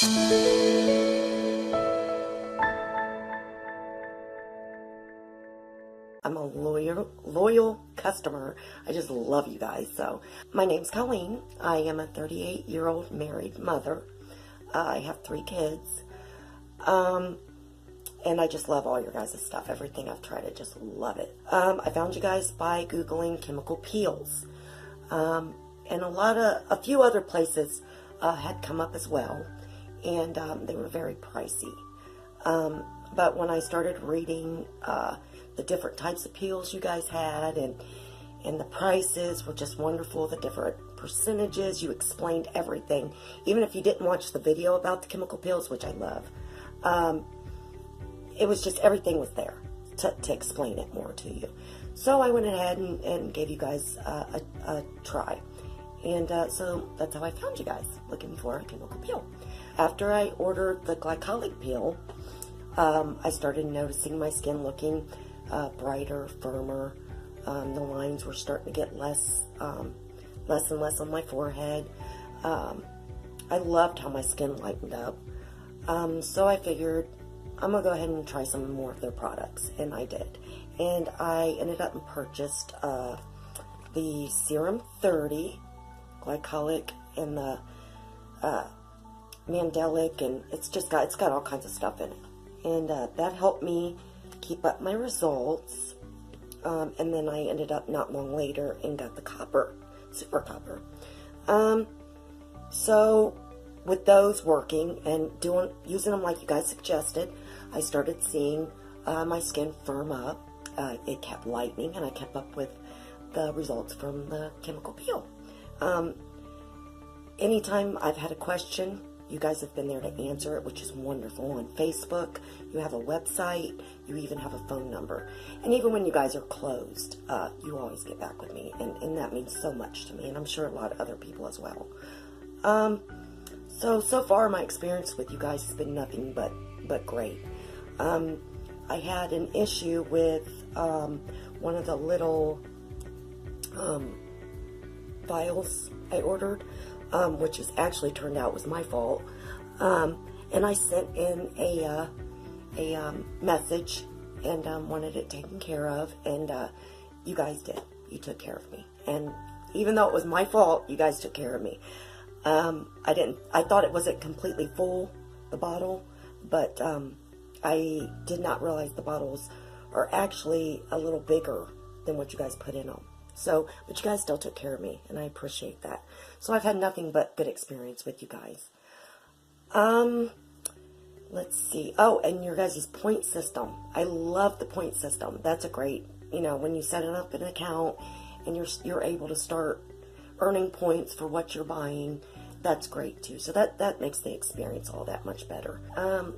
I'm a loyal customer. I just love you guys. So my name's Colene. I am a 38-year-old married mother. I have 3 kids. And I just love all your guys' stuff. Everything I've tried, I just love it. I found you guys by Googling chemical peels. And a few other places had come up as well. And they were very pricey. But when I started reading the different types of peels you guys had, and the prices were just wonderful, the different percentages, you explained everything. Even if you didn't watch the video about the chemical peels, which I love, it was just, everything was there to explain it more to you. So I went ahead and gave you guys a try. And so that's how I found you guys, looking for a chemical peel. After I ordered the glycolic peel, I started noticing my skin looking brighter, firmer. The lines were starting to get less and less on my forehead. I loved how my skin lightened up. So I figured I'm gonna go ahead and try some more of their products, and I did. And I ended up and purchased the Serum 30 glycolic and the mandelic, and it's got all kinds of stuff in it. And that helped me keep up my results. And then I ended up not long later and got the copper, super copper. So with those working and using them like you guys suggested, I started seeing my skin firm up. It kept lightening, and I kept up with the results from the chemical peel. Anytime I've had a question, you guys have been there to answer it, which is wonderful. On Facebook, you have a website, you even have a phone number. And even when you guys are closed, you always get back with me, and that means so much to me, and I'm sure a lot of other people as well. So far my experience with you guys has been nothing but great. I had an issue with one of the little vials I ordered, which is actually turned out was my fault. And I sent in a message and wanted it taken care of, and you guys did. You took care of me. And even though it was my fault, you guys took care of me. I thought it wasn't completely full, the bottle, but I did not realize the bottles are actually a little bigger than what you guys put in them. So, but you guys still took care of me, and I appreciate that. So I've had nothing but good experience with you guys. Let's see. Oh, and your guys' point system. I love the point system. That's a great, when you set it up an account and you're able to start earning points for what you're buying, that's great too. So that makes the experience all that much better.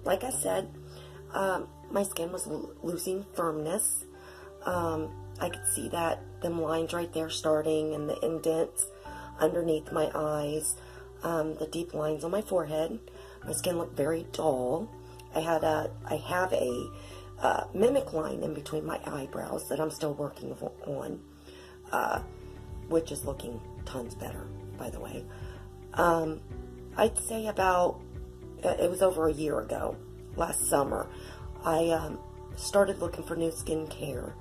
Like I said, my skin was losing firmness. I could see them lines right there starting, and the indents underneath my eyes, the deep lines on my forehead. My skin looked very dull. I have a mimic line in between my eyebrows that I'm still working on, which is looking tons better, by the way. I'd say about, it was over a year ago, last summer, I started looking for new skincare,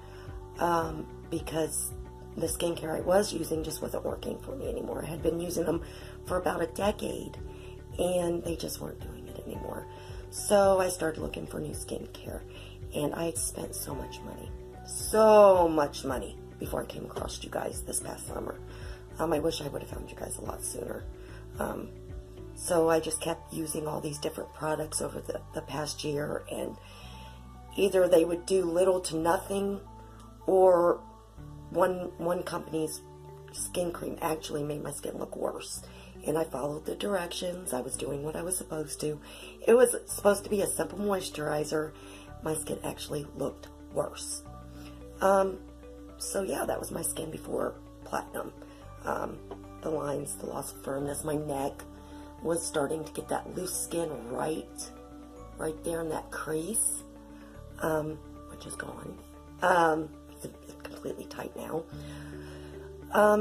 because the skincare I was using just wasn't working for me anymore. I had been using them for about a decade, and they just weren't doing it anymore. So I started looking for new skincare, and I had spent so much money before I came across you guys this past summer. I wish I would have found you guys a lot sooner. So I just kept using all these different products over the past year, and either they would do little to nothing, or one company's skin cream actually made my skin look worse. And I followed the directions. I was doing what I was supposed to. It was supposed to be a simple moisturizer. My skin actually looked worse. So yeah, that was my skin before platinum. The lines, the loss of firmness, my neck was starting to get that loose skin right there in that crease, which is gone. It's completely tight now.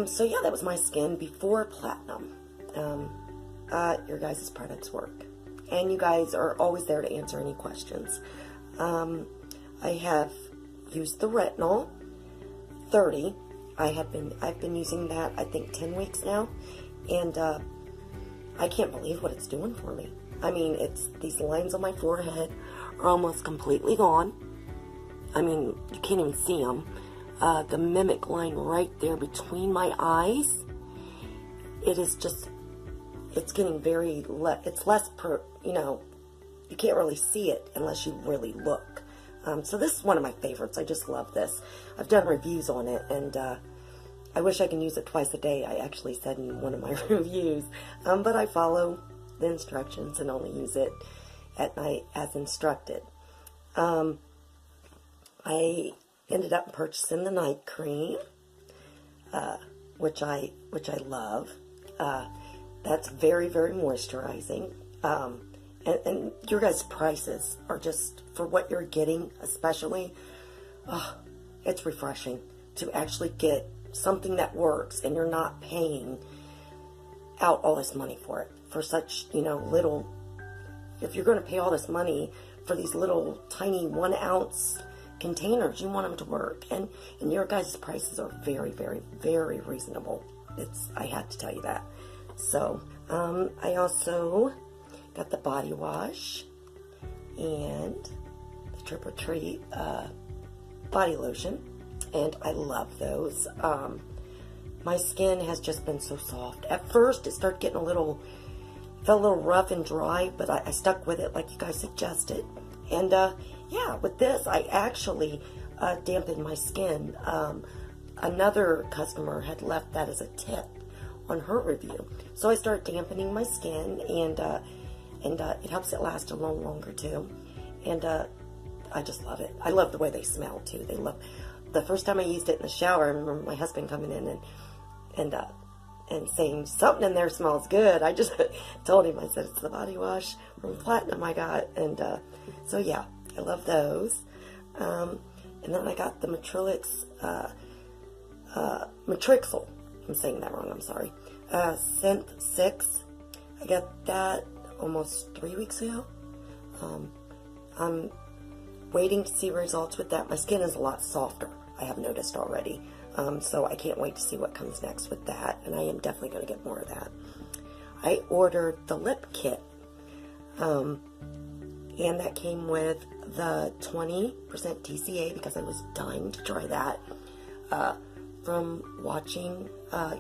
So yeah, that was my skin before platinum. Your guys' products work, and you guys are always there to answer any questions. I have used the retinol 30. I've been using that, I think, 10 weeks now, and I can't believe what it's doing for me. I mean, these lines on my forehead are almost completely gone. I mean, you can't even see them. The mimic line right there between my eyes, it's getting very, it's less you can't really see it unless you really look. So this is one of my favorites. I just love this. I've done reviews on it, and I wish I can use it twice a day. I actually said in one of my reviews, but I follow the instructions and only use it at night as instructed. I ended up purchasing the night cream, which I love. That's very, very moisturizing. And your guys' prices are just, for what you're getting especially, it's refreshing to actually get something that works, and you're not paying out all this money for it, for such, little. If you're going to pay all this money for these little tiny 1 ounce containers, you want them to work, and your guys' prices are very, very, very reasonable. I had to tell you that. So I also got the body wash and the Trick or Treat body lotion, and I love those. My skin has just been so soft. At first it started getting felt a little rough and dry, but I stuck with it like you guys suggested. And yeah, with this I actually dampened my skin. Another customer had left that as a tip on her review, so I started dampening my skin, and it helps it last a little longer too. And I just love it. I love the way they smell too. The first time I used it in the shower, I remember my husband coming in and saying, something in there smells good. I just told him, I said, it's the body wash from Platinum I got. And so yeah, I love those. And then I got the Matrixel. I'm saying that wrong, I'm sorry. Synth 6. I got that almost 3 weeks ago. I'm waiting to see results with that. My skin is a lot softer, I have noticed already. So I can't wait to see what comes next with that, and I am definitely going to get more of that. I ordered the lip kit, and that came with the 20% TCA because I was dying to try that from watching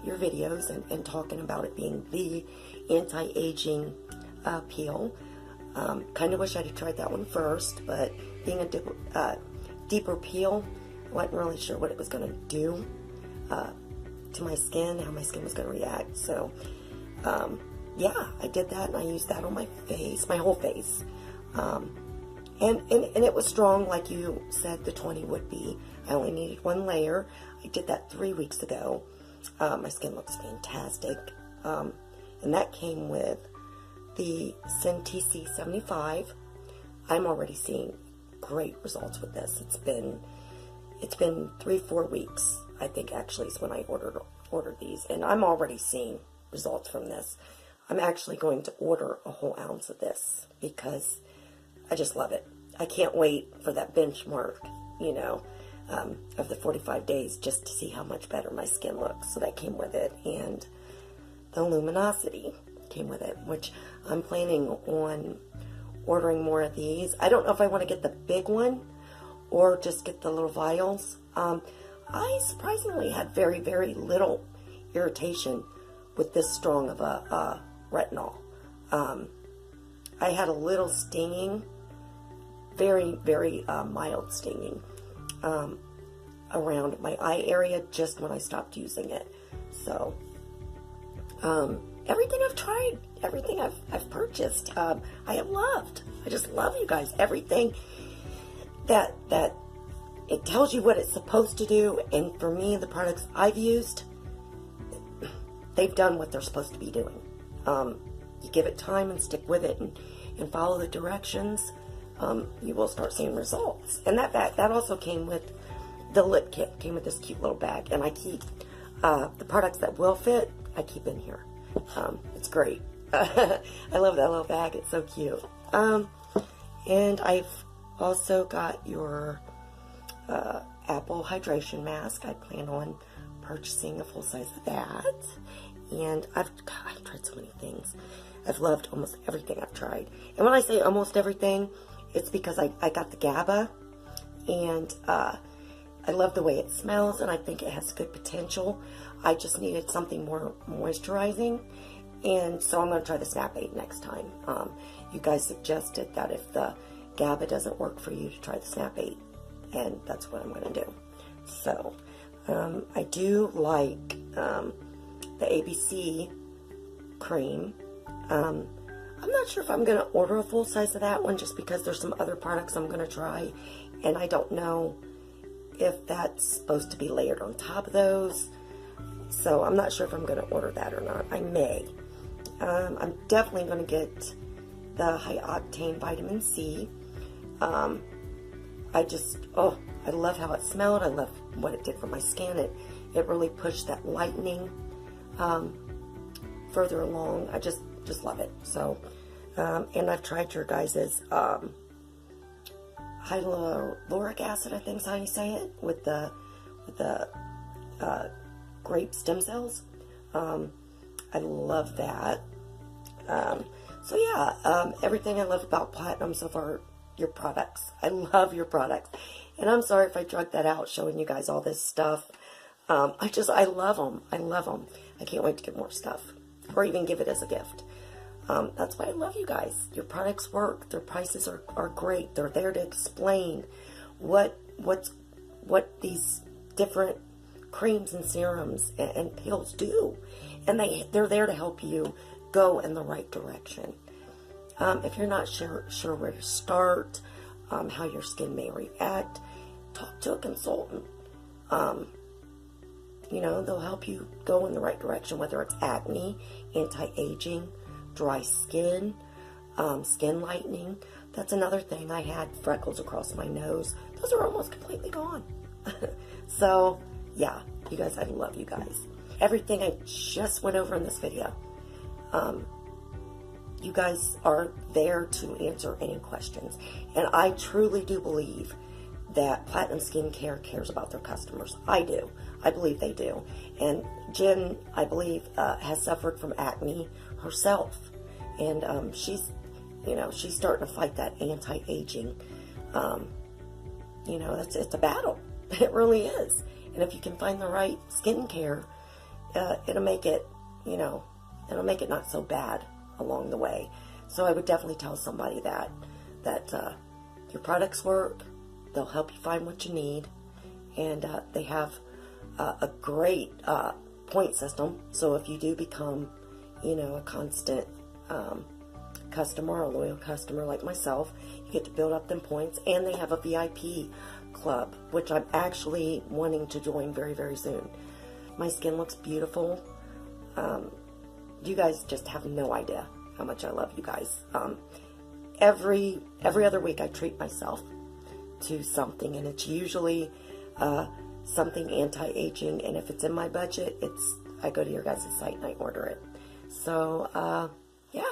your videos and talking about it being the anti-aging peel. Kind of wish I'd have tried that one first, but being a deeper peel, I wasn't really sure what it was going to do to my skin, how my skin was going to react. So yeah, I did that, and I used that on my face, my whole face. And it was strong, like you said the 20 would be. I only needed 1 layer. I did that 3 weeks ago. My skin looks fantastic. And that came with the Sin TC 75. I'm already seeing great results with this. It's been 3-4 weeks, I think, actually, is when I ordered these, and I'm already seeing results from this. I'm actually going to order a whole ounce of this because I just love it. I can't wait for that benchmark, of the 45 days just to see how much better my skin looks. So that came with it, and the luminosity came with it, which I'm planning on ordering more of these. I don't know if I want to get the big one or just get the little vials. I surprisingly had very, very little irritation with this strong of a retinol. I had a little stinging, very, very mild stinging around my eye area just when I stopped using it. So everything I've tried, everything I've purchased, I have loved. I just love, you guys. Everything that it tells you what it's supposed to do, and for me, the products I've used, they've done what they're supposed to be doing. You give it time and stick with it and follow the directions, you will start seeing results. And that also came with the lip kit. Came with this cute little bag, and I keep the products that will fit, I keep in here. It's great. I love that little bag. It's so cute. And I've also got your apple hydration mask. I plan on purchasing a full size of that. And I've tried so many things. I've loved almost everything I've tried. And when I say almost everything, it's because I got the GABA, and I love the way it smells, and I think it has good potential. I just needed something more moisturizing, and so I'm going to try the Snap 8 next time. You guys suggested that if the GABA doesn't work for you, to try the Snap 8, and that's what I'm going to do. So, I do like the ABC cream. I'm not sure if I'm going to order a full size of that one, just because there's some other products I'm going to try, and I don't know if that's supposed to be layered on top of those. So I'm not sure if I'm going to order that or not. I may. I'm definitely going to get the high octane vitamin C. I love how it smelled. I love what it did for my skin. It really pushed that lightening further along. I just love it. So, and I've tried your guys's hyaluronic acid, I think is how you say it, with the grape stem cells. I love that. So yeah, everything I love about Platinum so far, your products. I love your products. And I'm sorry if I drug that out showing you guys all this stuff. I love them. I love them. I can't wait to get more stuff, or even give it as a gift. That's why I love you guys. Your products work. Their prices are great. They're there to explain what these different creams and serums and pills do. And they're there to help you go in the right direction. If you're not sure where to start, how your skin may react, talk to a consultant. They'll help you go in the right direction, whether it's acne, anti-aging, dry skin, skin lightening. That's another thing. I had freckles across my nose. Those are almost completely gone. So, yeah, you guys, I love you guys. Everything I just went over in this video, you guys are there to answer any questions. And I truly do believe that Platinum Skincare cares about their customers. I do. I believe they do. And Jen, I believe, has suffered from acne herself. And she's starting to fight that anti-aging. It's a battle. It really is. And if you can find the right skincare, it'll make it not so bad along the way. So I would definitely tell somebody that your products work. They'll help you find what you need, and they have a great point system. So if you do become, a constant customer, a loyal customer like myself, you get to build up them points. And they have a VIP club, which I'm actually wanting to join very, very soon. My skin looks beautiful. You guys just have no idea how much I love you guys. Every other week I treat myself to something, and it's usually something anti-aging, and if it's in my budget, I go to your guys' site and I order it. So yeah,